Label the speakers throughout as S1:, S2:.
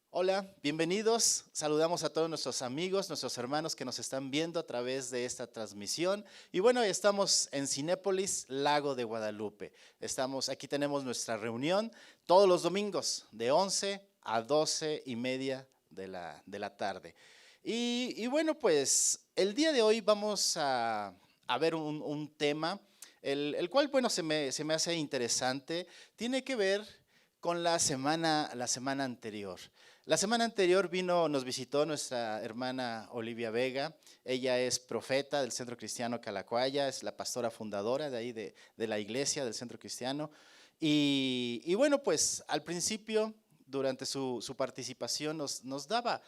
S1: Hola, bienvenidos. Saludamos a todos nuestros amigos, nuestros hermanos que nos están viendo a través de esta transmisión. Y bueno, estamos en Cinépolis, Lago de Guadalupe. Aquí tenemos nuestra reunión todos los domingos de 11 a 12:30 de la tarde. Y bueno, pues el día de hoy vamos a ver un tema, el cual, bueno, se me hace interesante. Tiene que ver con la semana anterior. La semana anterior nos visitó nuestra hermana Olivia Vega. Ella es profeta del Centro Cristiano Calacuaya, es la pastora fundadora de ahí de la iglesia del Centro Cristiano. Y bueno, pues al principio, durante su participación, nos daba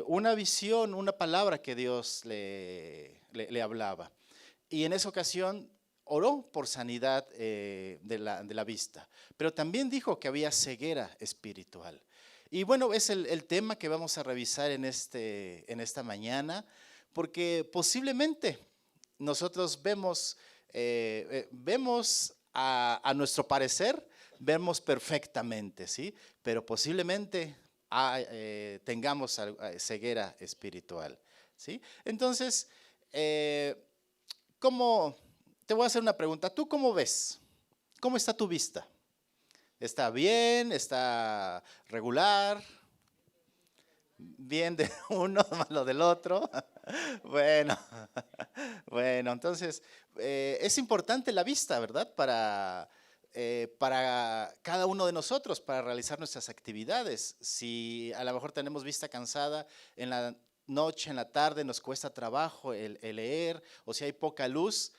S1: una visión, una palabra que Dios le hablaba. Y en esa ocasión oró por sanidad de la vista, pero también dijo que había ceguera espiritual. Y bueno, es el tema que vamos a revisar en esta mañana, porque posiblemente nosotros vemos a nuestro parecer, vemos perfectamente, ¿sí? Pero posiblemente tengamos ceguera espiritual, ¿sí? Entonces, ¿cómo? Te voy a hacer una pregunta. ¿Tú cómo ves? ¿Cómo está tu vista? ¿Está bien? ¿Está regular? ¿Bien de uno, malo del otro? Bueno, bueno, entonces es importante la vista, ¿verdad? Para cada uno de nosotros, para realizar nuestras actividades. Si a lo mejor tenemos vista cansada en la noche, en la tarde, nos cuesta trabajo el leer, o si hay poca luz,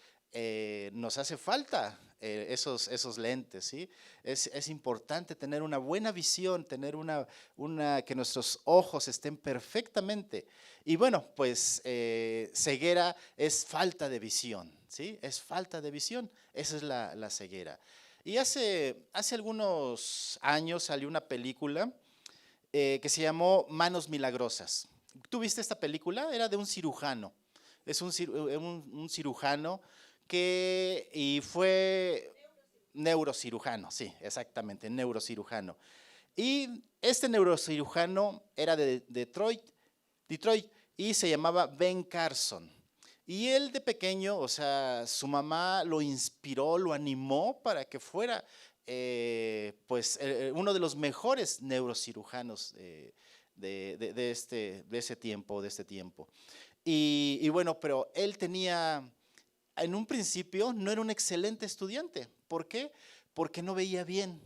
S1: nos hace falta esos lentes, ¿sí? Es importante tener una buena visión, tener que nuestros ojos estén perfectamente. Y bueno, pues ceguera es falta de visión, ¿sí? Es falta de visión, esa es la ceguera. Y hace algunos años salió una película que se llamó Manos Milagrosas. ¿Tú viste esta película? Era de un cirujano. Es un cirujano y fue neurocirujano, sí, exactamente, neurocirujano. Y este neurocirujano era de Detroit, y se llamaba Ben Carson. Y él de pequeño, o sea, su mamá lo inspiró, lo animó para que fuera pues uno de los mejores neurocirujanos de ese tiempo. Y bueno, pero él tenía, en un principio, no era un excelente estudiante. ¿Por qué? Porque no veía bien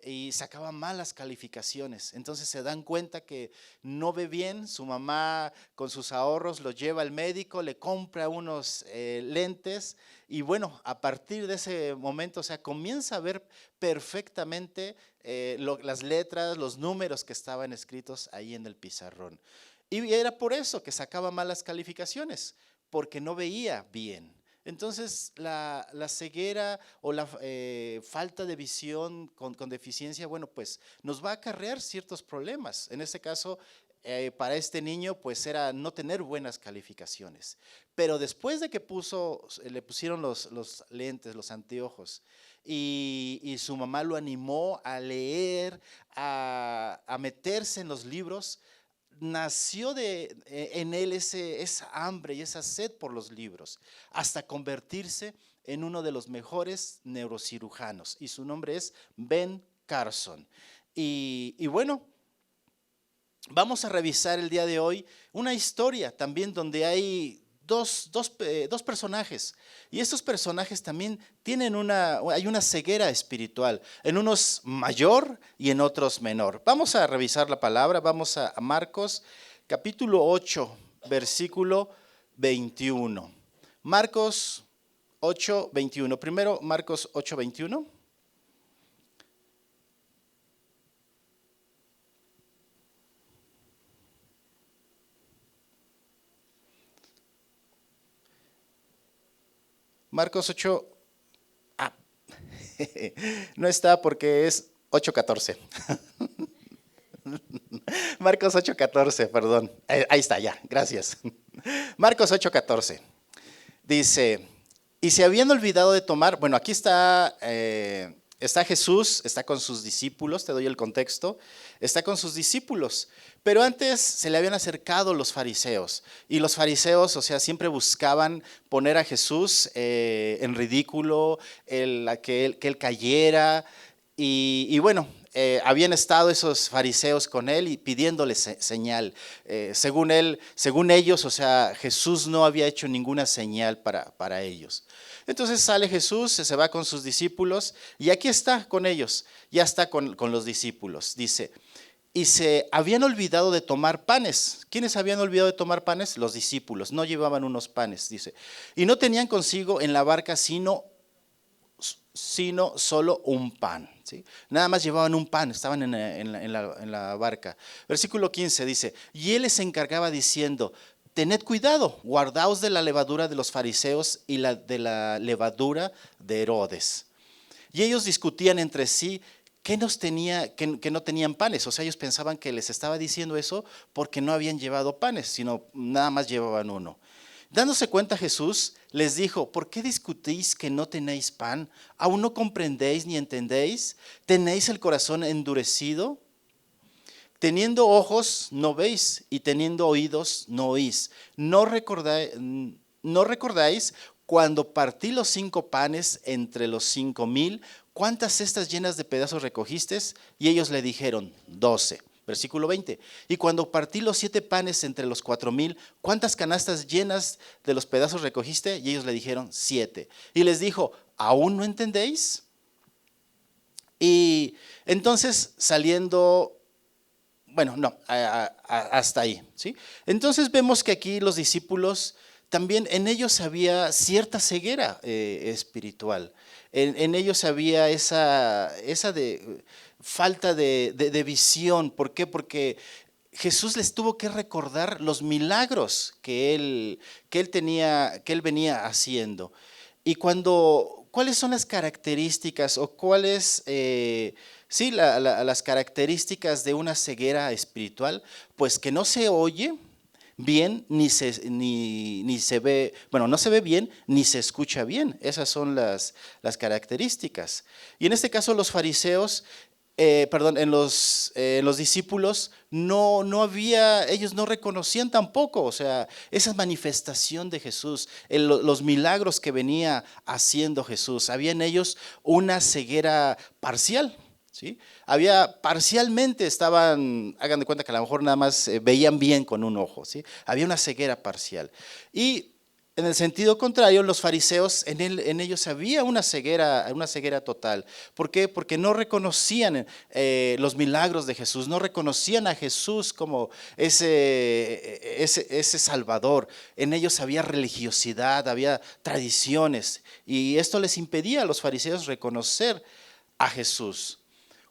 S1: y sacaba malas calificaciones. Entonces se dan cuenta que no ve bien. Su mamá con sus ahorros lo lleva al médico, le compra unos lentes, y bueno, a partir de ese momento, o sea, comienza a ver perfectamente las letras, los números que estaban escritos ahí en el pizarrón. Y era por eso que sacaba malas calificaciones, porque no veía bien. Entonces, la ceguera o la falta de visión con deficiencia, bueno, pues nos va a acarrear ciertos problemas. En este caso, para este niño, pues era no tener buenas calificaciones. Pero después de que le pusieron los lentes, los anteojos, y su mamá lo animó a leer, a meterse en los libros, nació en él esa hambre y esa sed por los libros, hasta convertirse en uno de los mejores neurocirujanos. Y su nombre es Ben Carson. Y bueno, vamos a revisar el día de hoy una historia también donde hay dos personajes. Y estos personajes también hay una ceguera espiritual, en unos mayor y en otros menor. Vamos a revisar la palabra, vamos a Marcos capítulo 8, versículo 21. Marcos 8, 21. Primero, Marcos 8, 21. Marcos 8, ah, no está porque es 8:14. Marcos 8:14, perdón. Ahí está, ya, gracias. Marcos 8:14. Dice, y se habían olvidado de tomar, bueno, aquí está Está Jesús, está con sus discípulos, te doy el contexto, está con sus discípulos, pero antes se le habían acercado los fariseos y los fariseos, o sea, siempre buscaban poner a Jesús en ridículo, que él cayera y bueno, habían estado esos fariseos con él y pidiéndole señal. Según ellos, o sea, Jesús no había hecho ninguna señal para ellos. Entonces sale Jesús, se va con sus discípulos y aquí está con ellos, ya está con los discípulos. Dice, y se habían olvidado de tomar panes. ¿Quiénes habían olvidado de tomar panes? Los discípulos, no llevaban unos panes, dice. Y no tenían consigo en la barca sino solo un pan. ¿Sí? Nada más llevaban un pan, estaban en la barca. Versículo 15 dice, y él les encargaba diciendo, tened cuidado, guardaos de la levadura de los fariseos y de la levadura de Herodes. Y ellos discutían entre sí que no tenían panes. O sea, ellos pensaban que les estaba diciendo eso porque no habían llevado panes, sino nada más llevaban uno. Dándose cuenta Jesús les dijo, ¿por qué discutís que no tenéis pan? ¿Aún no comprendéis ni entendéis? ¿Tenéis el corazón endurecido? Teniendo ojos no veis y teniendo oídos no oís. ¿No recordáis cuando partí los 5 panes entre los 5,000? ¿Cuántas cestas llenas de pedazos recogiste? Y ellos le dijeron, 12. Versículo 20. Y cuando partí los 7 panes entre los 4,000, ¿cuántas canastas llenas de los pedazos recogiste? Y ellos le dijeron, 7. Y les dijo, ¿aún no entendéis? Y entonces saliendo, bueno, no, hasta ahí, ¿sí? Entonces vemos que aquí los discípulos, también en ellos había cierta ceguera espiritual. En ellos había esa falta de visión. ¿Por qué? Porque Jesús les tuvo que recordar los milagros que él venía haciendo. Y ¿cuáles son las características o cuáles, las características de una ceguera espiritual? Pues que no se oye bien ni se ve, bueno, no se ve bien ni se escucha bien. Esas son las características. Y en este caso los fariseos, en los discípulos no había, ellos no reconocían tampoco, o sea, esa manifestación de Jesús, los milagros que venía haciendo Jesús. Había en ellos una ceguera parcial. ¿Sí? Parcialmente hagan de cuenta que a lo mejor nada más veían bien con un ojo, ¿sí? Había una ceguera parcial. Y en el sentido contrario, los fariseos, en ellos había una ceguera total. ¿Por qué? Porque no reconocían los milagros de Jesús, no reconocían a Jesús como ese Salvador. En ellos había religiosidad, había tradiciones, y esto les impedía a los fariseos reconocer a Jesús.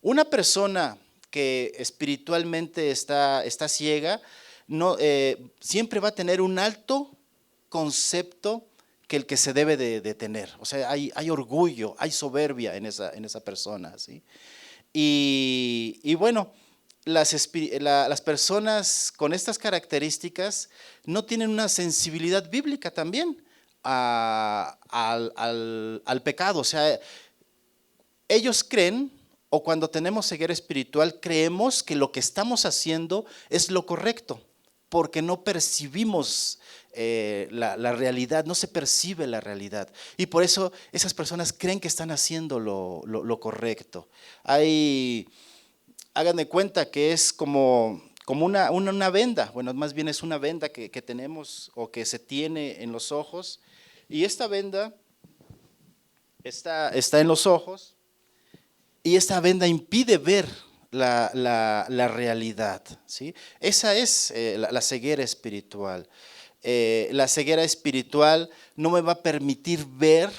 S1: Una persona que espiritualmente está ciega, siempre va a tener un alto concepto que el que se debe de tener. O sea, hay orgullo, hay soberbia en esa persona, ¿sí? Y bueno, las personas con estas características no tienen una sensibilidad bíblica también al pecado. O sea, ellos creen, o cuando tenemos ceguera espiritual, creemos que lo que estamos haciendo es lo correcto, porque no percibimos la realidad, no se percibe la realidad. Y por eso esas personas creen que están haciendo lo correcto. Hagan de cuenta que es como una venda, bueno, más bien es una venda que tenemos o que se tiene en los ojos. Y esta venda está en los ojos. Y esta venda impide ver la realidad, ¿sí? Esa es la ceguera espiritual. La ceguera espiritual no me va a permitir ver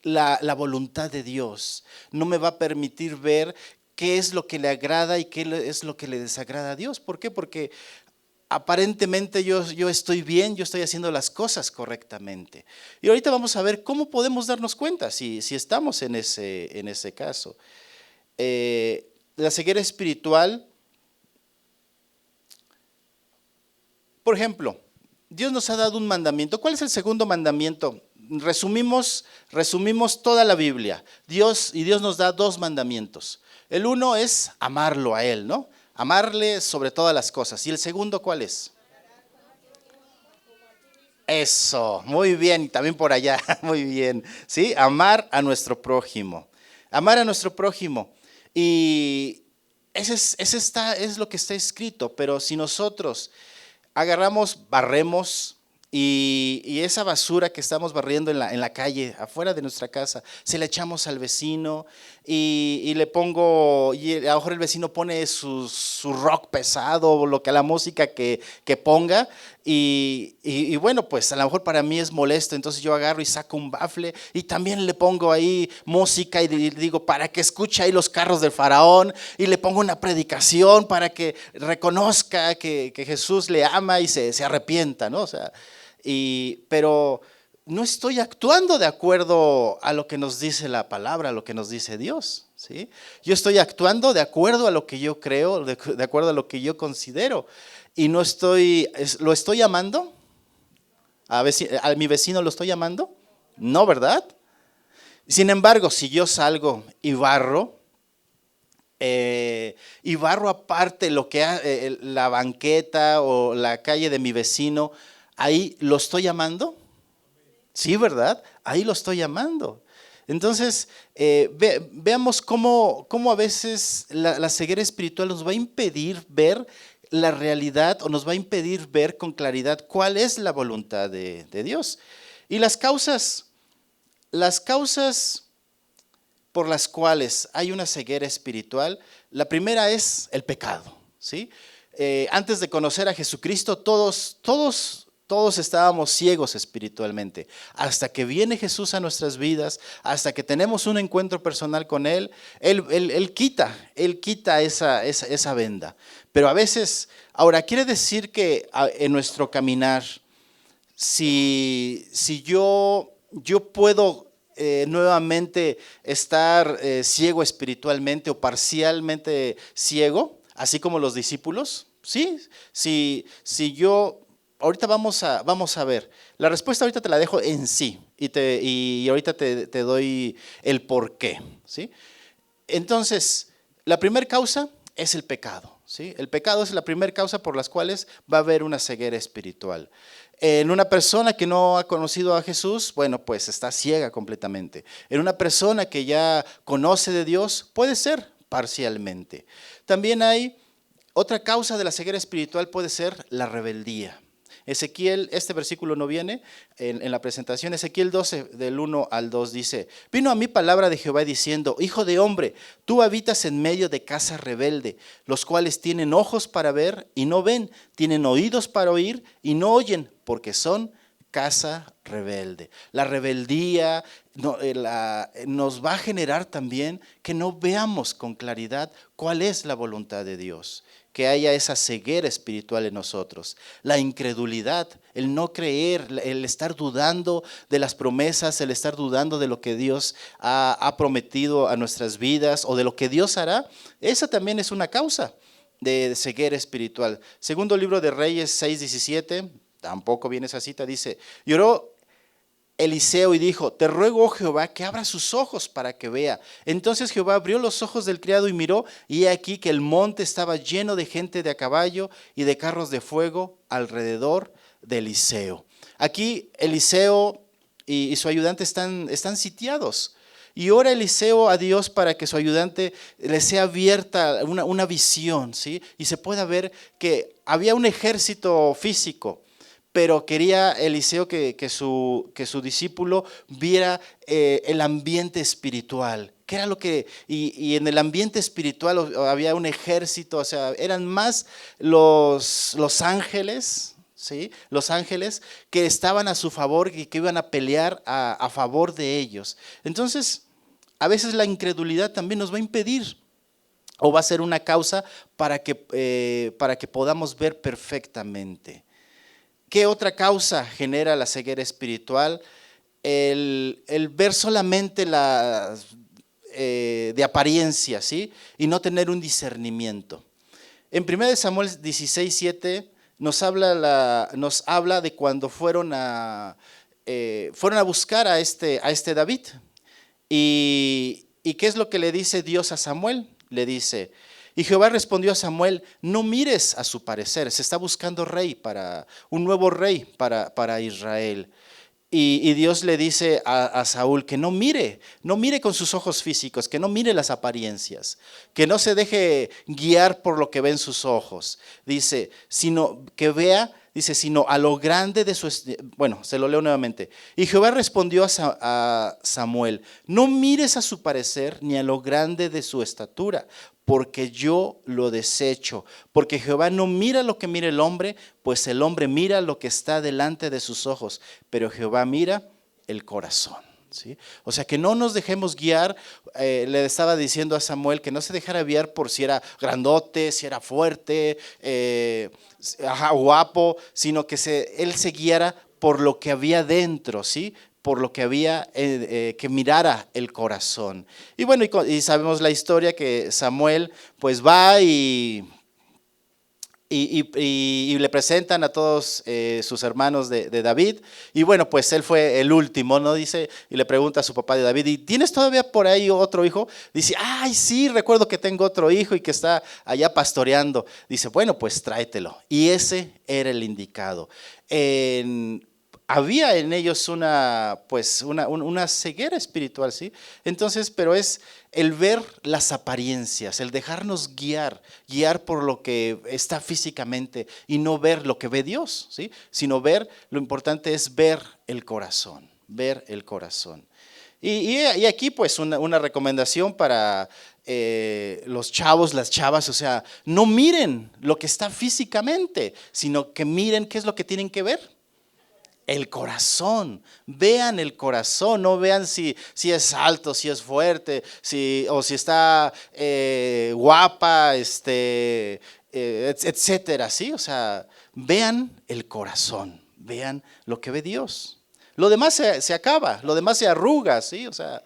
S1: la voluntad de Dios. No me va a permitir ver qué es lo que le agrada y qué es lo que le desagrada a Dios. ¿Por qué? Porque aparentemente yo estoy bien, yo estoy haciendo las cosas correctamente. Y ahorita vamos a ver cómo podemos darnos cuenta si estamos en ese caso. La ceguera espiritual, por ejemplo, Dios nos ha dado un mandamiento. ¿Cuál es el segundo mandamiento resumimos toda la Biblia. Dios nos da dos mandamientos. El uno es amarlo a Él, ¿no? Amarle sobre todas las cosas. ¿Y el segundo cuál es? Eso, muy bien, y también por allá, muy bien, ¿sí? Amar a nuestro prójimo, amar a nuestro prójimo. Y es lo que está escrito, pero si nosotros agarramos, barremos y esa basura que estamos barriendo en la calle, afuera de nuestra casa, se la echamos al vecino y le pongo, y a lo mejor el vecino pone su rock pesado o lo que la música que ponga y bueno, pues a lo mejor para mí es molesto, entonces yo agarro y saco un bafle y también le pongo ahí música y digo para que escuche ahí los carros del faraón y le pongo una predicación para que reconozca que Jesús le ama y se arrepienta, ¿no? O sea, pero no estoy actuando de acuerdo a lo que nos dice la palabra, a lo que nos dice Dios, ¿sí? Yo estoy actuando de acuerdo a lo que yo creo, de acuerdo a lo que yo considero. Y no ¿lo estoy amando? ¿A mi vecino lo estoy amando? No, ¿verdad? Sin embargo, si yo salgo y barro aparte lo que la banqueta o la calle de mi vecino, ahí lo estoy amando. Sí, ¿verdad? Ahí lo estoy amando. Entonces, veamos cómo a veces la ceguera espiritual nos va a impedir ver la realidad o nos va a impedir ver con claridad cuál es la voluntad de Dios. Y las causas por las cuales hay una ceguera espiritual, la primera es el pecado, ¿sí? Antes de conocer a Jesucristo, todos estábamos ciegos espiritualmente. Hasta que viene Jesús a nuestras vidas, hasta que tenemos un encuentro personal con Él, Él quita esa venda. Pero a veces, ahora, quiere decir que en nuestro caminar, si yo puedo nuevamente estar ciego espiritualmente o parcialmente ciego, así como los discípulos, ¿sí? Si yo, ahorita vamos a ver, la respuesta ahorita te la dejo en sí y ahorita te doy el por qué, ¿sí? Entonces, la primera causa es el pecado, ¿sí? El pecado es la primera causa por las cuales va a haber una ceguera espiritual. En una persona que no ha conocido a Jesús, bueno, pues está ciega completamente. En una persona que ya conoce de Dios, puede ser parcialmente. También hay otra causa de la ceguera espiritual, puede ser la rebeldía. Ezequiel, este versículo no viene en la presentación, Ezequiel 12 del 1 al 2 dice, vino a mí palabra de Jehová diciendo, hijo de hombre, tú habitas en medio de casa rebelde, los cuales tienen ojos para ver y no ven, tienen oídos para oír y no oyen, porque son casa rebelde. La rebeldía nos va a generar también que no veamos con claridad cuál es la voluntad de Dios, que haya esa ceguera espiritual en nosotros, la incredulidad, el no creer, el estar dudando de las promesas, el estar dudando de lo que Dios ha prometido a nuestras vidas o de lo que Dios hará, esa también es una causa de ceguera espiritual. Segundo libro de Reyes 6:17, tampoco viene esa cita, dice, lloró Eliseo y dijo, te ruego, oh Jehová, que abra sus ojos para que vea. Entonces Jehová abrió los ojos del criado y miró, y he aquí que el monte estaba lleno de gente de a caballo y de carros de fuego alrededor de Eliseo. Aquí Eliseo y su ayudante están sitiados. Y ora Eliseo a Dios para que su ayudante le sea abierta una visión, ¿sí? Y se pueda ver que había un ejército físico, pero quería Eliseo que su discípulo viera el ambiente espiritual. ¿Qué era lo que? Y en el ambiente espiritual había un ejército, o sea, eran más los ángeles, ¿sí? Los ángeles que estaban a su favor y que iban a pelear a favor de ellos. Entonces, a veces la incredulidad también nos va a impedir o va a ser una causa para que podamos ver perfectamente. ¿Qué otra causa genera la ceguera espiritual? El ver solamente de apariencia, ¿sí? Y no tener un discernimiento. En 1 Samuel 16:7 nos habla de cuando fueron fueron a buscar a este David. ¿Y qué es lo que le dice Dios a Samuel? Le dice, y Jehová respondió a Samuel, no mires a su parecer, se está buscando un nuevo rey para Israel. Y Dios le dice a Saúl que no mire con sus ojos físicos, que no mire las apariencias, que no se deje guiar por lo que ven sus ojos. Dice, sino que vea, dice, sino a lo grande de su... Bueno, se lo leo nuevamente. Y Jehová respondió a Samuel, no mires a su parecer ni a lo grande de su estatura, porque yo lo desecho. Porque Jehová no mira lo que mira el hombre, pues el hombre mira lo que está delante de sus ojos, pero Jehová mira el corazón. ¿Sí? O sea, que no nos dejemos guiar. Le estaba diciendo a Samuel que no se dejara guiar por si era grandote, si era fuerte, guapo, sino que él se guiara por lo que había dentro, ¿sí? Por lo que había, que mirara el corazón. Y bueno, y sabemos la historia que Samuel pues va y le presentan a todos sus hermanos de David. Y bueno, pues él fue el último, ¿no? Dice, y le pregunta a su papá de David, ¿y tienes todavía por ahí otro hijo? Dice, ay, sí, recuerdo que tengo otro hijo y que está allá pastoreando. Dice, bueno, pues tráetelo. Y ese era el indicado. Había en ellos una ceguera espiritual, ¿sí? Entonces, pero es el ver las apariencias, el dejarnos guiar por lo que está físicamente y no ver lo que ve Dios, ¿sí? Sino lo importante es ver el corazón. Y aquí pues una recomendación para los chavos, las chavas, o sea, no miren lo que está físicamente, sino que miren qué es lo que tienen que ver. El corazón, vean el corazón, no vean si es alto, si es fuerte, o si está guapa, etcétera, ¿sí? O sea, vean el corazón, vean lo que ve Dios. Lo demás se acaba, lo demás se arruga, ¿sí? O sea,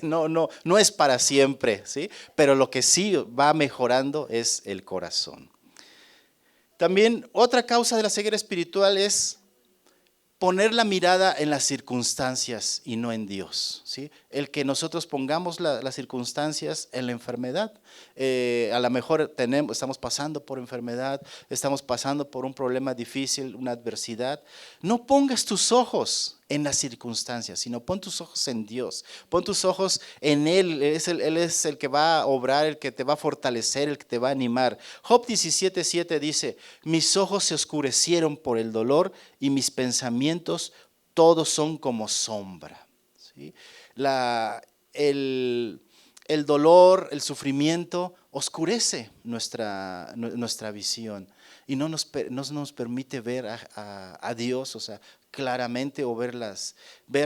S1: no es para siempre, ¿sí? Pero lo que sí va mejorando es el corazón. También otra causa de la ceguera espiritual es poner la mirada en las circunstancias y no en Dios, ¿sí? El que nosotros pongamos las circunstancias en la enfermedad. A lo mejor estamos pasando por enfermedad, estamos pasando por un problema difícil, una adversidad. No pongas tus ojos en las circunstancias, sino pon tus ojos en Dios, pon tus ojos en Él. Él es el que va a obrar, el que te va a fortalecer, el que te va a animar. Job 17:7 dice, mis ojos se oscurecieron por el dolor y mis pensamientos todos son como sombra, ¿sí? El dolor, el sufrimiento oscurece nuestra visión y no nos permite ver a Dios, o sea, claramente, o ver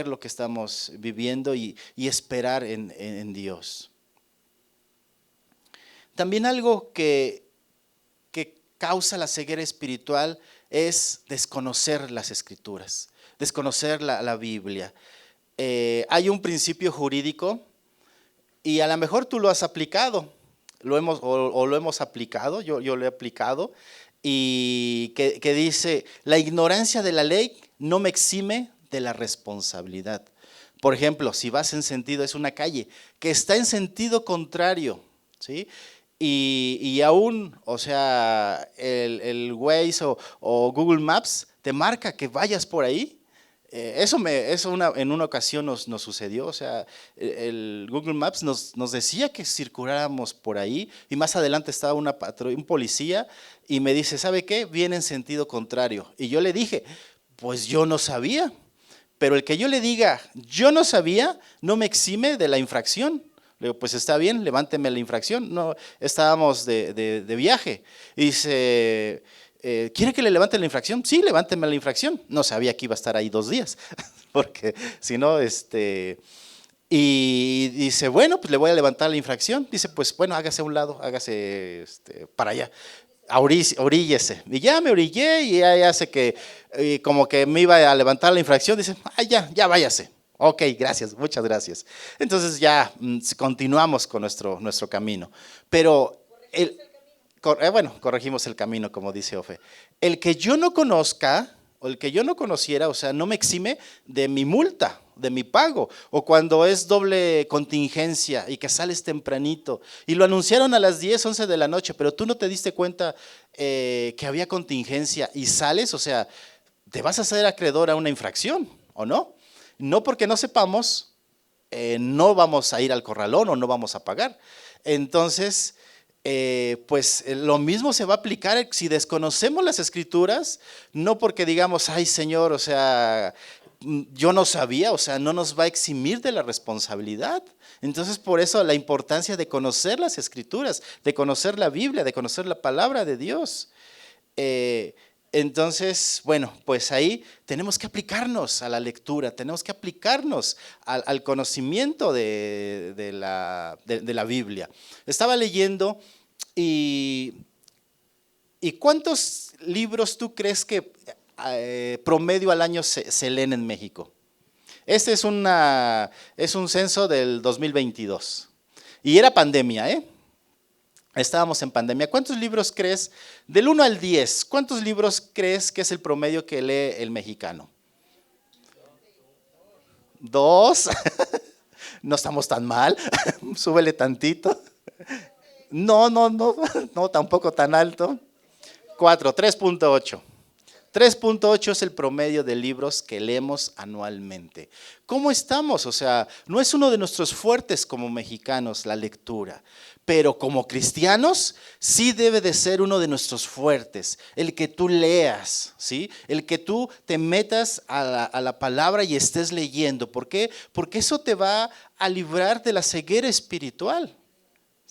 S1: lo que estamos viviendo y esperar en Dios. También algo que causa la ceguera espiritual es desconocer las Escrituras, desconocer la Biblia. Hay un principio jurídico y a lo mejor tú lo has aplicado, lo hemos aplicado, yo lo he aplicado, y que dice, la ignorancia de la ley no me exime de la responsabilidad. Por ejemplo, si vas en sentido, es una calle que está en sentido contrario, ¿sí? Y aún, o sea, el Waze o Google Maps te marca que vayas por ahí. Eso en una ocasión nos sucedió, o sea, el Google Maps nos decía que circuláramos por ahí y más adelante estaba un policía y me dice, ¿sabe qué? Viene en sentido contrario. Y yo le dije, pues yo no sabía, pero el que yo le diga, yo no sabía, no me exime de la infracción. Le digo, pues está bien, levánteme la infracción. No, estábamos de viaje. Y dice, ¿quiere que le levante la infracción? Sí, levánteme la infracción. No sabía que iba a estar ahí 2 días, porque si no, y dice, bueno, pues le voy a levantar la infracción. Dice, pues bueno, hágase a un lado, hágase para allá, oríllese. Y ya me orillé y ya sé que como que me iba a levantar la infracción. Dice, ya váyase. Ok, gracias, muchas gracias. Entonces ya continuamos con nuestro camino. Pero corregimos el camino, como dice Ofe. El que yo no conozca, o el que yo no conociera, o sea, no me exime de mi multa, de mi pago. O cuando es doble contingencia y que sales tempranito y lo anunciaron a las 10, 11 de la noche, pero tú no te diste cuenta que había contingencia y sales, o sea, te vas a hacer acreedor a una infracción, ¿o no? No porque no sepamos, no vamos a ir al corralón o no vamos a pagar. Entonces, pues lo mismo se va a aplicar si desconocemos las escrituras, no porque digamos, ay Señor, o sea, yo no sabía, o sea, no nos va a eximir de la responsabilidad. Entonces, por eso la importancia de conocer las escrituras, de conocer la Biblia, de conocer la palabra de Dios. Entonces, bueno, pues ahí tenemos que aplicarnos a la lectura, tenemos que aplicarnos al conocimiento de la Biblia. Estaba leyendo y ¿cuántos libros tú crees que promedio al año se leen en México? Este es un censo del 2022 y era pandemia, ¿eh? Estábamos en pandemia. ¿Cuántos libros crees, del 1 al 10, cuántos libros crees que es el promedio que lee el mexicano? 2. No estamos tan mal. Súbele tantito. No, no, no, no, tampoco tan alto. 4, 3.8. 3.8 es el promedio de libros que leemos anualmente. ¿Cómo estamos? O sea, no es uno de nuestros fuertes como mexicanos la lectura, pero como cristianos sí debe de ser uno de nuestros fuertes, el que tú leas, ¿sí? El que tú te metas a la palabra y estés leyendo. ¿Por qué? Porque eso te va a librar de la ceguera espiritual.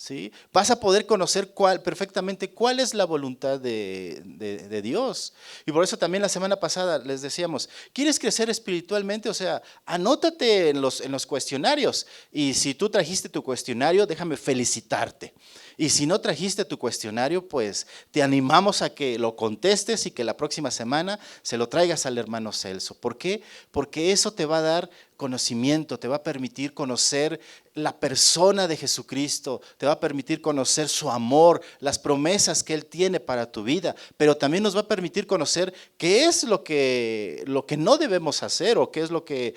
S1: ¿Sí? Vas a poder conocer perfectamente cuál es la voluntad de Dios. Y por eso también la semana pasada les decíamos, ¿quieres crecer espiritualmente? O sea, anótate en los cuestionarios. Y si tú trajiste tu cuestionario, déjame felicitarte. Y si no trajiste tu cuestionario, pues te animamos a que lo contestes y que la próxima semana se lo traigas al hermano Celso. ¿Por qué? Porque eso te va a dar conocimiento, te va a permitir conocer la persona de Jesucristo, te va a permitir conocer su amor, las promesas que Él tiene para tu vida, pero también nos va a permitir conocer qué es lo que no debemos hacer o qué es lo que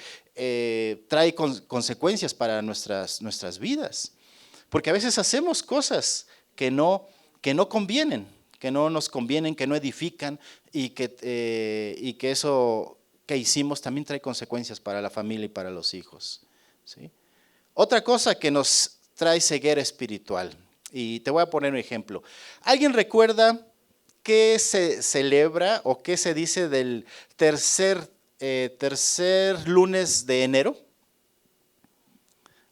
S1: trae consecuencias para nuestras vidas. Porque a veces hacemos cosas que no convienen, que no nos convienen, que no edifican y que eso que hicimos también trae consecuencias para la familia y para los hijos, ¿sí? Otra cosa que nos trae ceguera espiritual, y te voy a poner un ejemplo. ¿Alguien recuerda qué se celebra o qué se dice del tercer lunes de enero?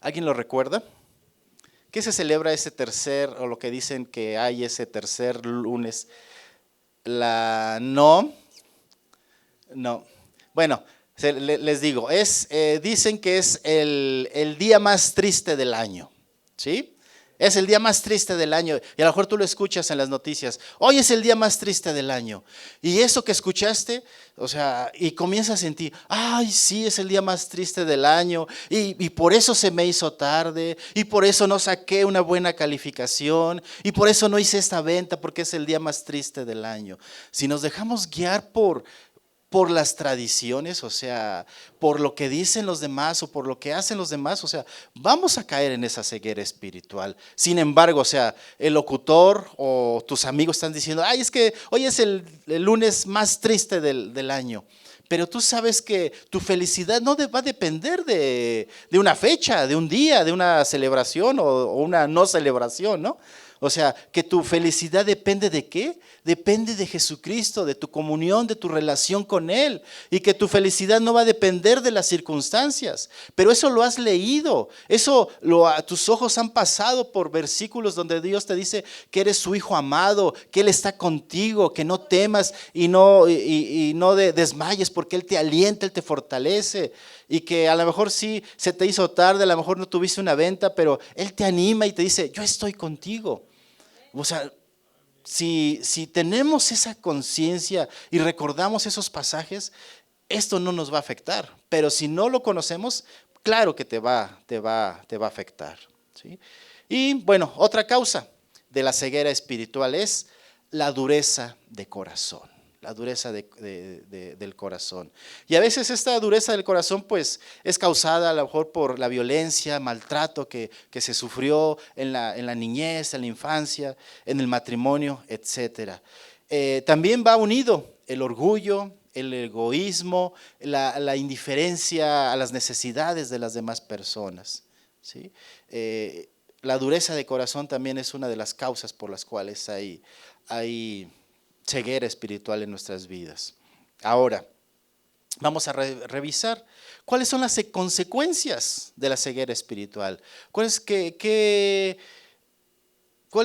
S1: ¿Alguien lo recuerda? ¿Qué se celebra ese tercer, o lo que dicen que hay ese tercer lunes? No. Bueno, les digo, dicen que es el día más triste del año, ¿sí? Es el día más triste del año. Y a lo mejor tú lo escuchas en las noticias. Hoy es el día más triste del año. Y eso que escuchaste, o sea, y comienzas a sentir, ay, sí, es el día más triste del año. Y por eso se me hizo tarde. Y por eso no saqué una buena calificación. Y por eso no hice esta venta, porque es el día más triste del año. Si nos dejamos guiar por las tradiciones, o sea, por lo que dicen los demás o por lo que hacen los demás, o sea, vamos a caer en esa ceguera espiritual. Sin embargo, o sea, el locutor o tus amigos están diciendo, ay, es que hoy es el lunes más triste del año. Pero tú sabes que tu felicidad no va a depender de una fecha, de un día, de una celebración o una no celebración, ¿no? O sea, que tu felicidad depende ¿de qué? Depende de Jesucristo, de tu comunión, de tu relación con Él. Y que tu felicidad no va a depender de las circunstancias. Pero eso lo has leído. Tus ojos han pasado por versículos donde Dios te dice que eres su hijo amado, que Él está contigo, que no temas y no desmayes porque Él te alienta, Él te fortalece. Y que a lo mejor sí se te hizo tarde, a lo mejor no tuviste una venta, pero Él te anima y te dice, yo estoy contigo. O sea, si tenemos esa conciencia y recordamos esos pasajes, esto no nos va a afectar. Pero si no lo conocemos, claro que te va a afectar, ¿sí? Y bueno, otra causa de la ceguera espiritual es la dureza de corazón. la dureza del corazón. Y a veces esta dureza del corazón pues es causada a lo mejor por la violencia, maltrato que se sufrió en la niñez, en la infancia, en el matrimonio, etcétera. También va unido el orgullo, el egoísmo, la indiferencia a las necesidades de las demás personas, ¿sí? La dureza de corazón también es una de las causas por las cuales hay ceguera espiritual en nuestras vidas. Ahora, vamos a revisar cuáles son las consecuencias de la ceguera espiritual. ¿Cuáles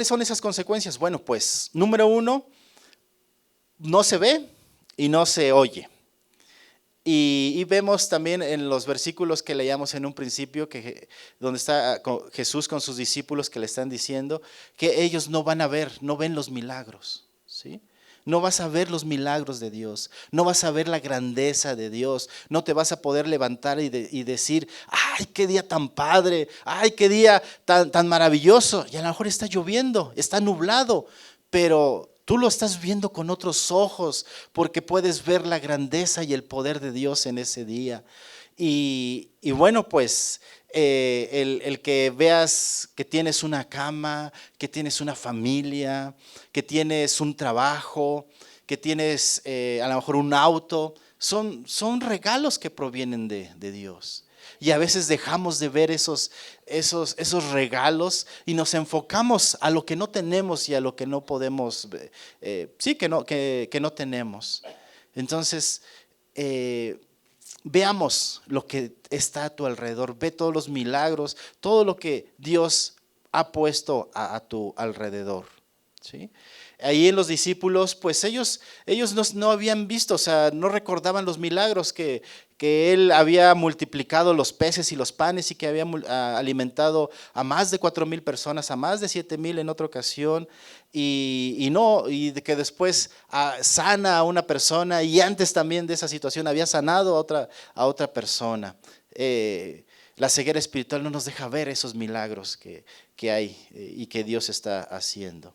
S1: son esas consecuencias? Bueno, pues, número 1, no se ve y no se oye. Y vemos también en los versículos que leíamos en un principio, donde está Jesús con sus discípulos que le están diciendo que ellos no van a ver, no ven los milagros, ¿sí? No vas a ver los milagros de Dios, no vas a ver la grandeza de Dios, no te vas a poder levantar y decir, ay, qué día tan padre, ay, qué día tan maravilloso. Y a lo mejor está lloviendo, está nublado, pero tú lo estás viendo con otros ojos porque puedes ver la grandeza y el poder de Dios en ese día. Y bueno, pues el que veas que tienes una cama, que tienes una familia, que tienes un trabajo, que tienes a lo mejor un auto, son regalos que provienen de Dios. Y a veces dejamos de ver esos regalos y nos enfocamos a lo que no tenemos y a lo que no podemos, que no tenemos. Entonces, veamos lo que está a tu alrededor, ve todos los milagros, todo lo que Dios ha puesto a tu alrededor, ¿sí? Ahí en los discípulos, pues ellos no habían visto, o sea, no recordaban los milagros que Él había multiplicado los peces y los panes y que había alimentado a más de 4,000 personas, a más de 7,000 en otra ocasión, y de que después sana a una persona y antes también de esa situación había sanado a otra persona. La ceguera espiritual no nos deja ver esos milagros que hay y que Dios está haciendo.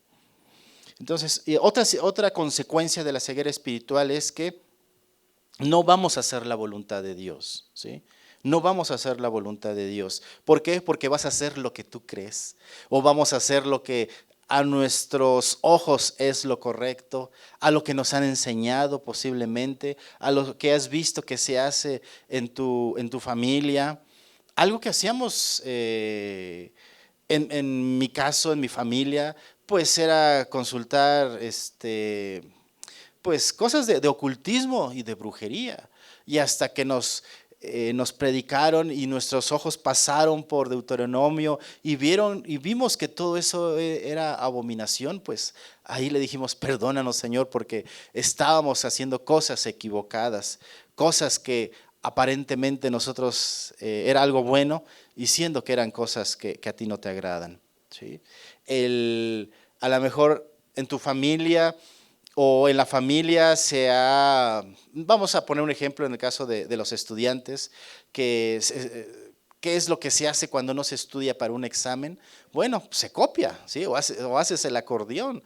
S1: Entonces, otra consecuencia de la ceguera espiritual es que no vamos a hacer la voluntad de Dios, ¿sí? No vamos a hacer la voluntad de Dios. ¿Por qué? Porque vas a hacer lo que tú crees, o vamos a hacer lo que a nuestros ojos es lo correcto, a lo que nos han enseñado posiblemente, a lo que has visto que se hace en tu familia. Algo que hacíamos en mi caso, en mi familia, pues era consultar pues cosas de ocultismo y de brujería. Y hasta que nos predicaron y nuestros ojos pasaron por Deuteronomio y vimos que todo eso era abominación, pues ahí le dijimos, perdónanos, Señor, porque estábamos haciendo cosas equivocadas, cosas que aparentemente nosotros era algo bueno, y siendo que eran cosas que a ti no te agradan, ¿sí? A lo mejor en tu familia o en la familia vamos a poner un ejemplo en el caso de los estudiantes, ¿qué es lo que se hace cuando no se estudia para un examen? Bueno, se copia, ¿sí? O haces el acordeón.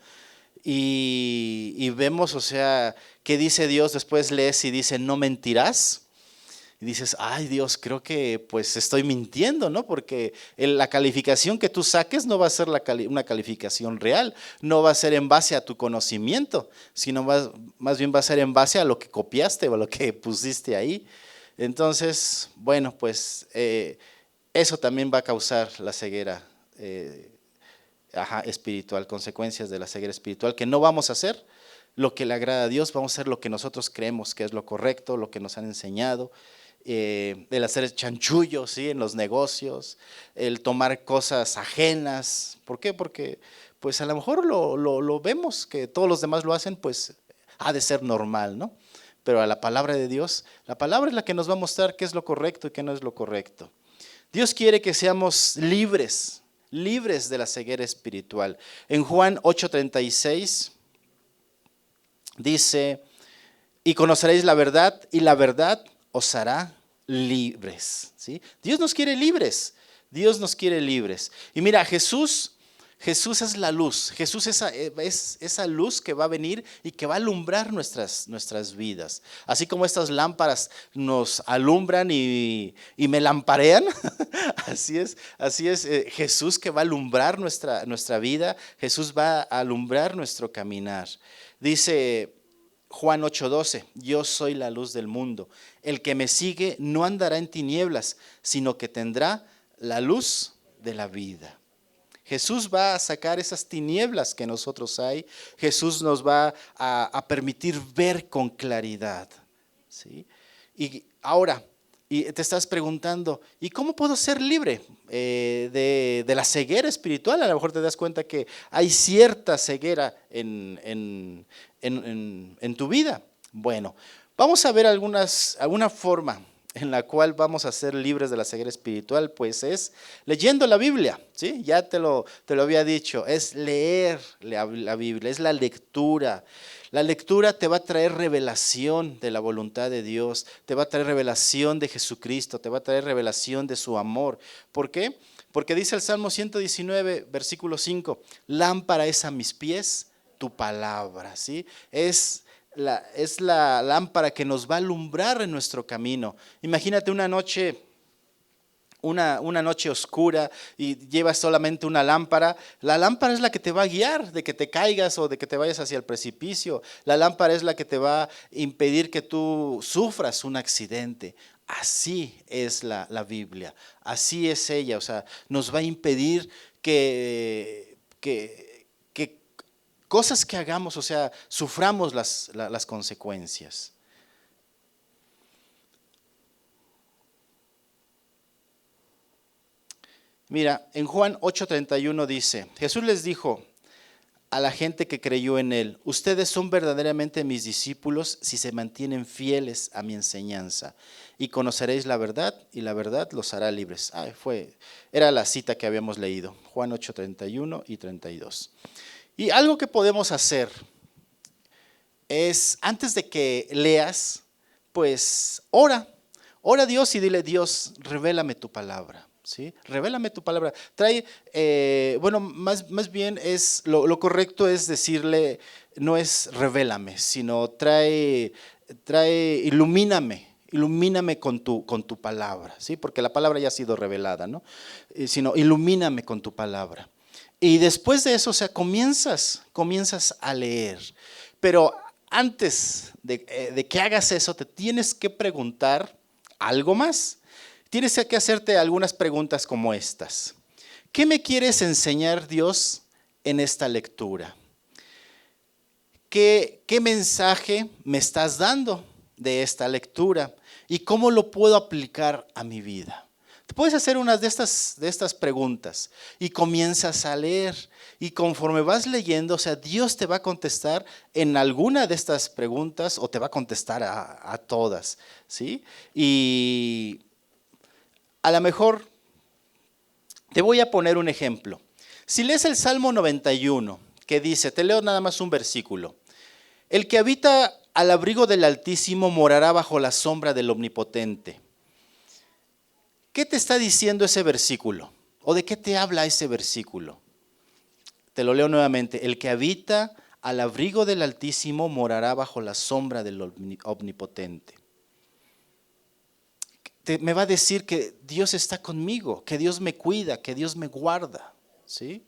S1: Y vemos, o sea, ¿qué dice Dios? Después lees y dice, no mentirás. Y dices, ay Dios, creo que pues estoy mintiendo, ¿no? Porque la calificación que tú saques no va a ser una calificación real, no va a ser en base a tu conocimiento, sino más bien va a ser en base a lo que copiaste o a lo que pusiste ahí. Entonces, bueno, pues eso también va a causar la ceguera espiritual, consecuencias de la ceguera espiritual, que no vamos a hacer lo que le agrada a Dios, vamos a hacer lo que nosotros creemos que es lo correcto, lo que nos han enseñado. El hacer chanchullo, ¿sí? En los negocios, el tomar cosas ajenas. ¿Por qué? Porque pues a lo mejor lo vemos que todos los demás lo hacen, pues ha de ser normal, ¿no? Pero a la palabra de Dios, la palabra es la que nos va a mostrar qué es lo correcto y qué no es lo correcto. Dios quiere que seamos libres de la ceguera espiritual. En Juan 8:36 dice, y conoceréis la verdad, y la verdad os hará libres, ¿sí? Dios nos quiere libres, Dios nos quiere libres. Y mira, Jesús Jesús es la luz. Jesús es esa luz que va a venir y que va a alumbrar nuestras vidas. Así como estas lámparas nos alumbran y me lamparean, así es Jesús que va a alumbrar nuestra vida. Jesús va a alumbrar nuestro caminar. Dice Juan 8:12, yo soy la luz del mundo. El que me sigue no andará en tinieblas, sino que tendrá la luz de la vida. Jesús va a sacar esas tinieblas que nosotros hay. Jesús nos va a permitir ver con claridad, ¿sí? Y ahora, y te estás preguntando, ¿y cómo puedo ser libre de la ceguera espiritual? A lo mejor te das cuenta que hay cierta ceguera en tu vida. Bueno, vamos a ver alguna forma en la cual vamos a ser libres de la ceguera espiritual, pues es leyendo la Biblia, ¿sí? Ya te lo había dicho, es leer la Biblia, es la lectura. La lectura te va a traer revelación de la voluntad de Dios, te va a traer revelación de Jesucristo, te va a traer revelación de su amor. ¿Por qué? Porque dice el Salmo 119, versículo 5, lámpara es a mis pies tu palabra, ¿sí? Es la lámpara que nos va a alumbrar en nuestro camino. Imagínate una noche oscura y llevas solamente una lámpara. La lámpara es la que te va a guiar de que te caigas o de que te vayas hacia el precipicio. La lámpara es la que te va a impedir que tú sufras un accidente. Así es la Biblia, así es ella, o sea, nos va a impedir que cosas que hagamos, o sea, suframos las consecuencias. Mira, en Juan 8:31 dice, Jesús les dijo a la gente que creyó en él, ustedes son verdaderamente mis discípulos si se mantienen fieles a mi enseñanza y conoceréis la verdad y la verdad los hará libres. Era la cita que habíamos leído, Juan 8:31 y 32. Y algo que podemos hacer es, antes de que leas, pues ora a Dios y dile, Dios, revélame tu palabra, ¿sí? Revélame tu palabra. Más bien lo correcto es decirle, no es revélame, sino ilumíname con tu palabra, ¿sí? Porque la palabra ya ha sido revelada, ¿no? Sino ilumíname con tu palabra. Y después de eso, o sea, comienzas a leer. Pero antes de que hagas eso, te tienes que preguntar algo más. Tienes que hacerte algunas preguntas como estas. ¿Qué me quieres enseñar, Dios, en esta lectura? ¿Qué mensaje me estás dando de esta lectura? ¿Y cómo lo puedo aplicar a mi vida? Puedes hacer unas de estas preguntas y comienzas a leer, y conforme vas leyendo, o sea, Dios te va a contestar en alguna de estas preguntas o te va a contestar a todas, ¿sí? Y a lo mejor te voy a poner un ejemplo. Si lees el Salmo 91, que dice, te leo nada más un versículo, el que habita al abrigo del Altísimo morará bajo la sombra del Omnipotente. ¿Qué te está diciendo ese versículo? ¿O de qué te habla ese versículo? Te lo leo nuevamente. El que habita al abrigo del Altísimo morará bajo la sombra del Omnipotente. Me va a decir que Dios está conmigo, que Dios me cuida, que Dios me guarda. ¿Sí?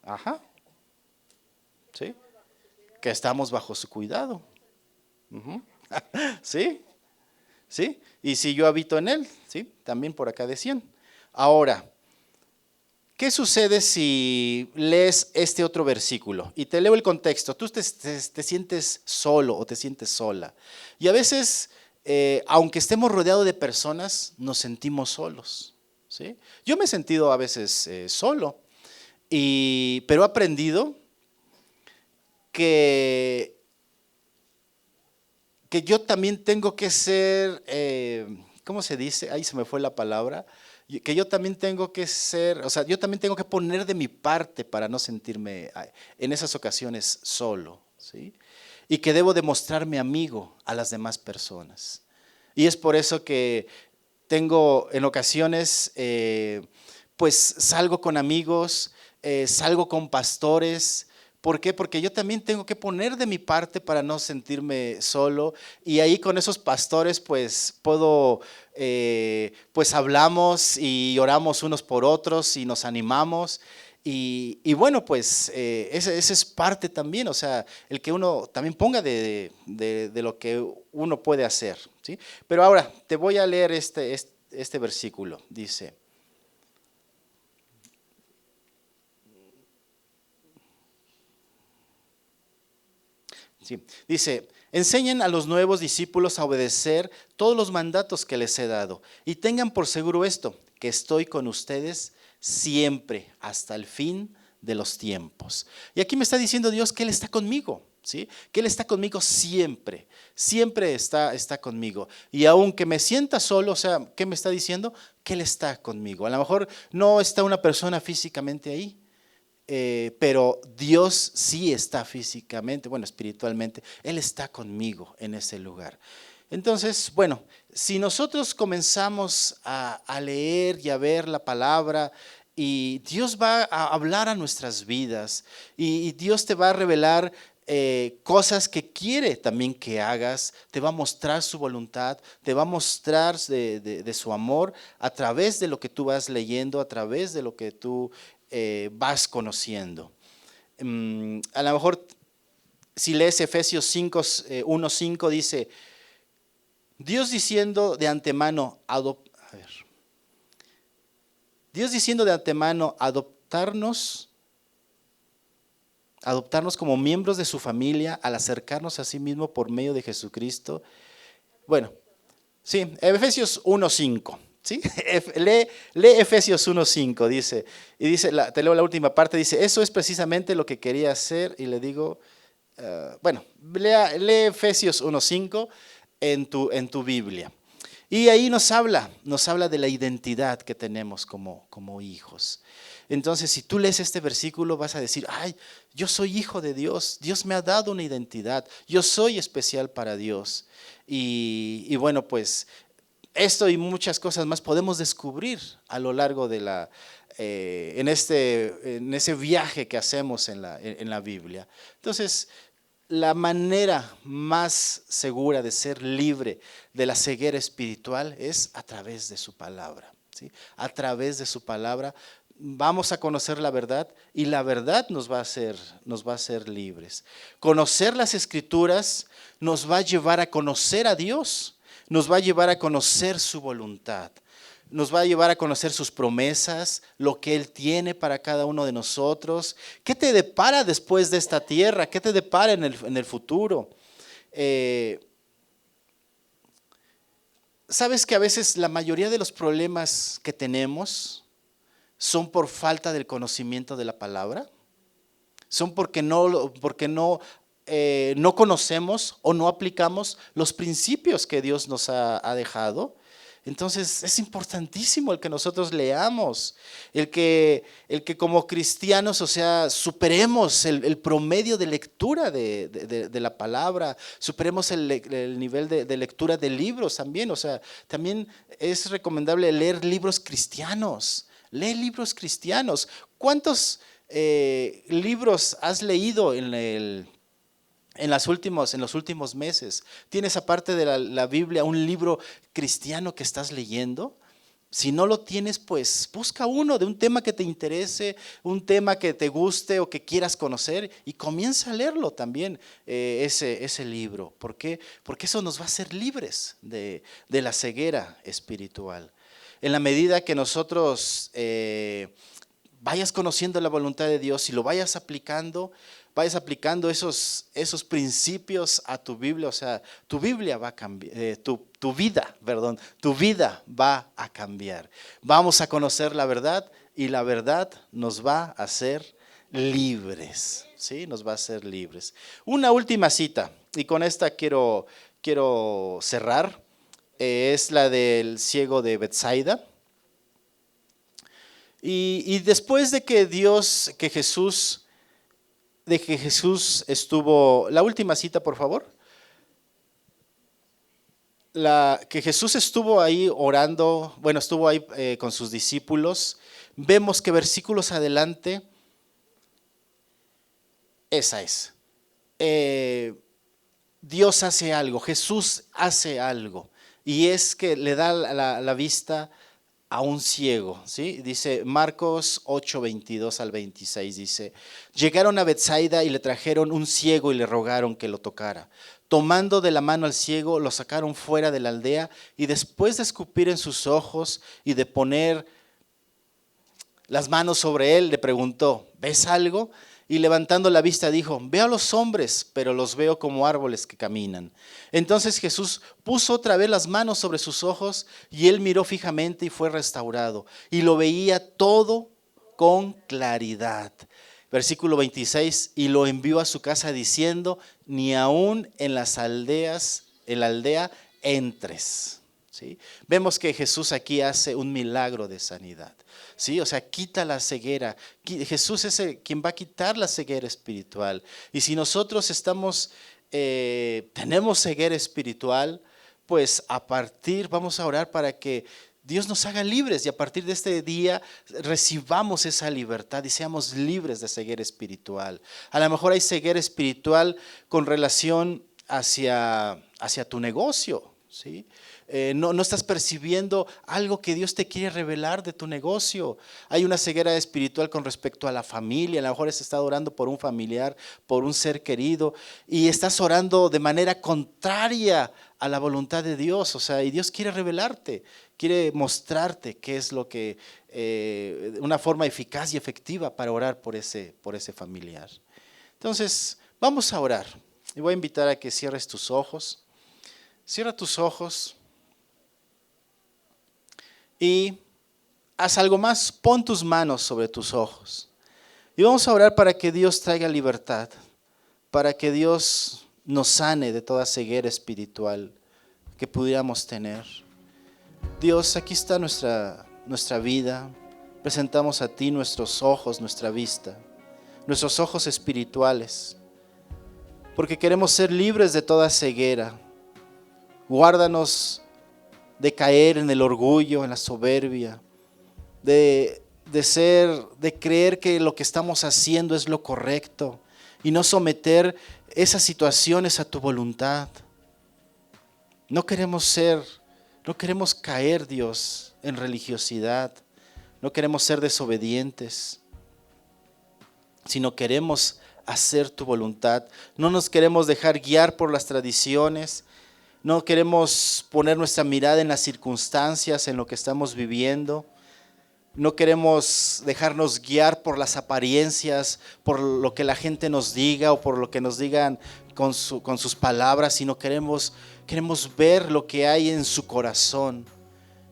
S1: Ajá. ¿Sí? Que estamos bajo su cuidado. ¿Sí? ¿Sí? Y si yo habito en él, ¿sí? También por acá decían. Ahora, ¿qué sucede si lees este otro versículo? Y te leo el contexto. Tú te sientes solo o te sientes sola. Y a veces, aunque estemos rodeados de personas, nos sentimos solos, ¿sí? Yo me he sentido a veces solo, pero he aprendido que yo también tengo que ser, ¿cómo se dice? Ahí se me fue la palabra. Que yo también tengo que ser, o sea, yo también tengo que poner de mi parte para no sentirme en esas ocasiones solo, ¿sí? Y que debo demostrarme amigo a las demás personas. Y es por eso que tengo en ocasiones, pues salgo con amigos salgo con pastores. ¿Por qué? Porque yo también tengo que poner de mi parte para no sentirme solo. Y ahí con esos pastores pues puedo, pues hablamos y oramos unos por otros y nos animamos. Y bueno, pues ese es parte también, o sea, el que uno también ponga de lo que uno puede hacer, ¿sí? Pero ahora te voy a leer este versículo, dice. Sí, dice, enseñen a los nuevos discípulos a obedecer todos los mandatos que les he dado y tengan por seguro esto, que estoy con ustedes siempre hasta el fin de los tiempos. Y aquí me está diciendo Dios que Él está conmigo, ¿sí? Que Él está conmigo siempre, siempre está conmigo. Y aunque me sienta solo, o sea, ¿qué me está diciendo? Que Él está conmigo. A lo mejor no está una persona físicamente ahí, pero Dios sí está físicamente, bueno, espiritualmente, Él está conmigo en ese lugar. Entonces, bueno, si nosotros comenzamos a leer y a ver la palabra, y Dios va a hablar a nuestras vidas, y Dios te va a revelar cosas que quiere también que hagas, te va a mostrar su voluntad, te va a mostrar de su amor a través de lo que tú vas leyendo, a través de lo que tú vas conociendo. A lo mejor si lees Efesios 5, 1:5 dice, Dios diciendo de antemano, Dios diciendo de antemano adoptarnos como miembros de su familia al acercarnos a sí mismo por medio de Jesucristo. Bueno, sí, Efesios 1:5. ¿Sí? Lee Efesios 1:5, dice, y dice, te leo la última parte, dice, eso es precisamente lo que quería hacer, y le digo, bueno, lee Efesios 1:5 en tu Biblia. Y ahí nos habla de la identidad que tenemos como hijos. Entonces, si tú lees este versículo, vas a decir, ay, yo soy hijo de Dios, Dios me ha dado una identidad, yo soy especial para Dios. Y bueno, pues esto y muchas cosas más podemos descubrir a lo largo de en ese viaje que hacemos en la Biblia. Entonces, la manera más segura de ser libre de la ceguera espiritual es a través de su palabra, ¿sí? A través de su palabra vamos a conocer la verdad y la verdad nos va a hacer libres. Conocer las escrituras nos va a llevar a conocer a Dios, nos va a llevar a conocer su voluntad, nos va a llevar a conocer sus promesas, lo que Él tiene para cada uno de nosotros. ¿Qué te depara después de esta tierra? ¿Qué te depara en el futuro? ¿Sabes que a veces la mayoría de los problemas que tenemos son por falta del conocimiento de la palabra? Son porque no conocemos o no aplicamos los principios que Dios nos ha dejado. Entonces es importantísimo el que nosotros leamos, el que como cristianos, o sea, superemos el promedio de lectura de la palabra, superemos el nivel de lectura de libros también, o sea, también es recomendable leer libros cristianos, lee libros cristianos. ¿Cuántos libros has leído en los últimos meses? ¿Tienes aparte de la Biblia un libro cristiano que estás leyendo? Si no lo tienes, pues busca uno de un tema que te interese, un tema que te guste o que quieras conocer y comienza a leerlo también, ese libro. ¿Por qué? Porque eso nos va a hacer libres de la ceguera espiritual. En la medida que nosotros vayas conociendo la voluntad de Dios y lo vayas aplicando esos principios a tu Biblia, o sea, tu Biblia va a cambiar, tu vida, perdón, tu vida va a cambiar. Vamos a conocer la verdad y la verdad nos va a hacer libres, ¿sí? Nos va a hacer libres. Una última cita, y con esta quiero cerrar, es la del ciego de Betsaida. Y después de que Jesús estuvo, la última cita por favor, que Jesús estuvo ahí orando, bueno, estuvo ahí con sus discípulos, vemos que versículos adelante Esa es. Eh, Dios hace algo, Jesús hace algo, y es que le da la vista a un ciego, ¿sí? Dice Marcos 8, 22 al 26, dice, llegaron a Betsaida y le trajeron un ciego y le rogaron que lo tocara. Tomando de la mano al ciego, lo sacaron fuera de la aldea y después de escupir en sus ojos y de poner las manos sobre él, le preguntó, ¿ves algo? Y levantando la vista dijo, veo a los hombres, pero los veo como árboles que caminan. Entonces Jesús puso otra vez las manos sobre sus ojos y él miró fijamente y fue restaurado. Y lo veía todo con claridad. Versículo 26, y lo envió a su casa diciendo, ni aún en las aldeas, en la aldea entres. ¿Sí? Vemos que Jesús aquí hace un milagro de sanidad. ¿Sí? O sea, quita la ceguera. Jesús es quien va a quitar la ceguera espiritual. Y si nosotros tenemos ceguera espiritual, pues vamos a orar para que Dios nos haga libres y a partir de este día recibamos esa libertad y seamos libres de ceguera espiritual. A lo mejor hay ceguera espiritual con relación hacia tu negocio, ¿sí? No estás percibiendo algo que Dios te quiere revelar de tu negocio. Hay una ceguera espiritual con respecto a la familia. A lo mejor has estado orando por un familiar, por un ser querido y estás orando de manera contraria a la voluntad de Dios. O sea, y Dios quiere revelarte, quiere mostrarte qué es lo que, una forma eficaz y efectiva para orar por ese familiar. Entonces, vamos a orar. Y voy a invitar a que cierres tus ojos. Cierra tus ojos. Y haz algo más, pon tus manos sobre tus ojos. Y vamos a orar para que Dios traiga libertad, para que Dios nos sane de toda ceguera espiritual que pudiéramos tener. Dios, aquí está nuestra vida. Presentamos a ti nuestros ojos, nuestra vista, nuestros ojos espirituales, porque queremos ser libres de toda ceguera. Guárdanos de caer en el orgullo, en la soberbia, de creer que lo que estamos haciendo es lo correcto y no someter esas situaciones a tu voluntad. No queremos caer, Dios, en religiosidad, no queremos ser desobedientes, sino queremos hacer tu voluntad. No nos queremos dejar guiar por las tradiciones. No queremos poner nuestra mirada en las circunstancias, en lo que estamos viviendo. No queremos dejarnos guiar por las apariencias, por lo que la gente nos diga o por lo que nos digan con sus palabras, sino queremos ver lo que hay en su corazón.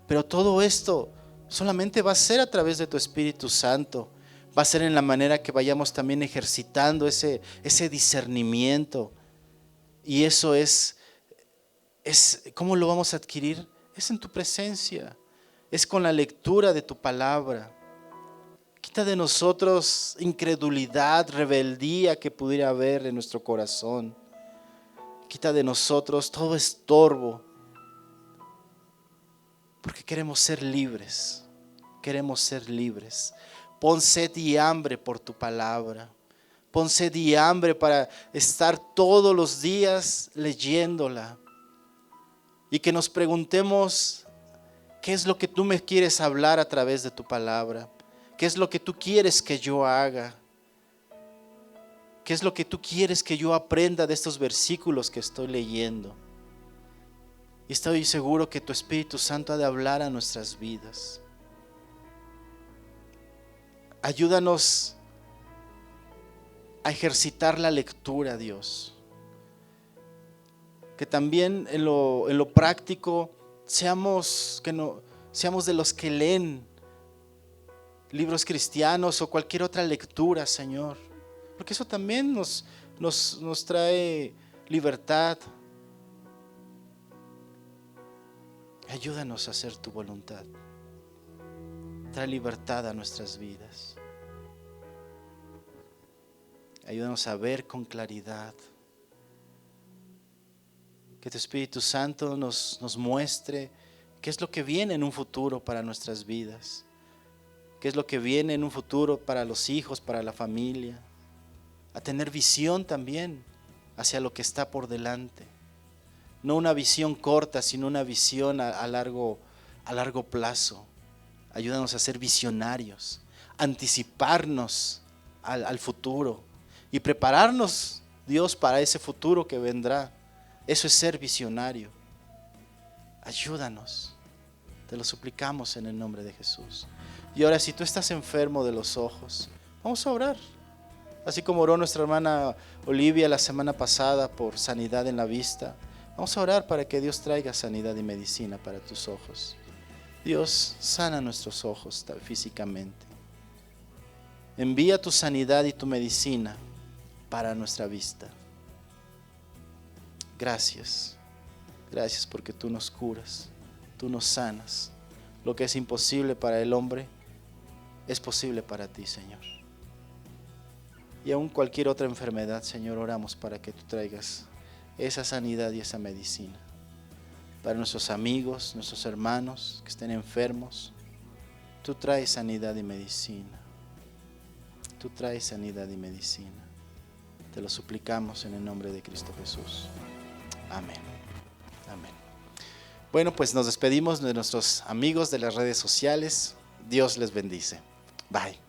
S1: Pero todo esto solamente va a ser a través de tu Espíritu Santo. Va a ser en la manera que vayamos también ejercitando ese discernimiento. Y eso ¿cómo lo vamos a adquirir? Es en tu presencia, es con la lectura de tu palabra. Quita de nosotros incredulidad, rebeldía que pudiera haber en nuestro corazón. Quita de nosotros todo estorbo, porque queremos ser libres, Pon sed y hambre por tu palabra. Pon sed y hambre para estar todos los días leyéndola. Y que nos preguntemos, ¿qué es lo que tú me quieres hablar a través de tu palabra? ¿Qué es lo que tú quieres que yo haga? ¿Qué es lo que tú quieres que yo aprenda de estos versículos que estoy leyendo? Y estoy seguro que tu Espíritu Santo ha de hablar a nuestras vidas. Ayúdanos a ejercitar la lectura, Dios. Que también en lo práctico seamos de los que leen libros cristianos o cualquier otra lectura, Señor. Porque eso también nos trae libertad. Ayúdanos a hacer tu voluntad. Trae libertad a nuestras vidas. Ayúdanos a ver con claridad. Que tu Espíritu Santo nos muestre qué es lo que viene en un futuro para nuestras vidas. Qué es lo que viene en un futuro para los hijos, para la familia. a tener visión también hacia lo que está por delante. No una visión corta, sino una visión a largo plazo. Ayúdanos a ser visionarios, anticiparnos al futuro y prepararnos, Dios, para ese futuro que vendrá. Eso es ser visionario. Ayúdanos, te lo suplicamos en el nombre de Jesús. Y ahora, si tú estás enfermo de los ojos, vamos a orar. Así como oró nuestra hermana Olivia la semana pasada por sanidad en la vista, vamos a orar para que Dios traiga sanidad y medicina para tus ojos. Dios, sana nuestros ojos físicamente. Envía tu sanidad y tu medicina para nuestra vista. Gracias. Gracias porque tú nos curas, tú nos sanas. Lo que es imposible para el hombre es posible para ti, Señor. Y aún cualquier otra enfermedad, Señor, oramos para que tú traigas esa sanidad y esa medicina. Para nuestros amigos, nuestros hermanos que estén enfermos, tú traes sanidad y medicina. Tú traes sanidad y medicina. Te lo suplicamos en el nombre de Cristo Jesús. Amén. Amén. Bueno, pues nos despedimos de nuestros amigos de las redes sociales. Dios les bendice. Bye.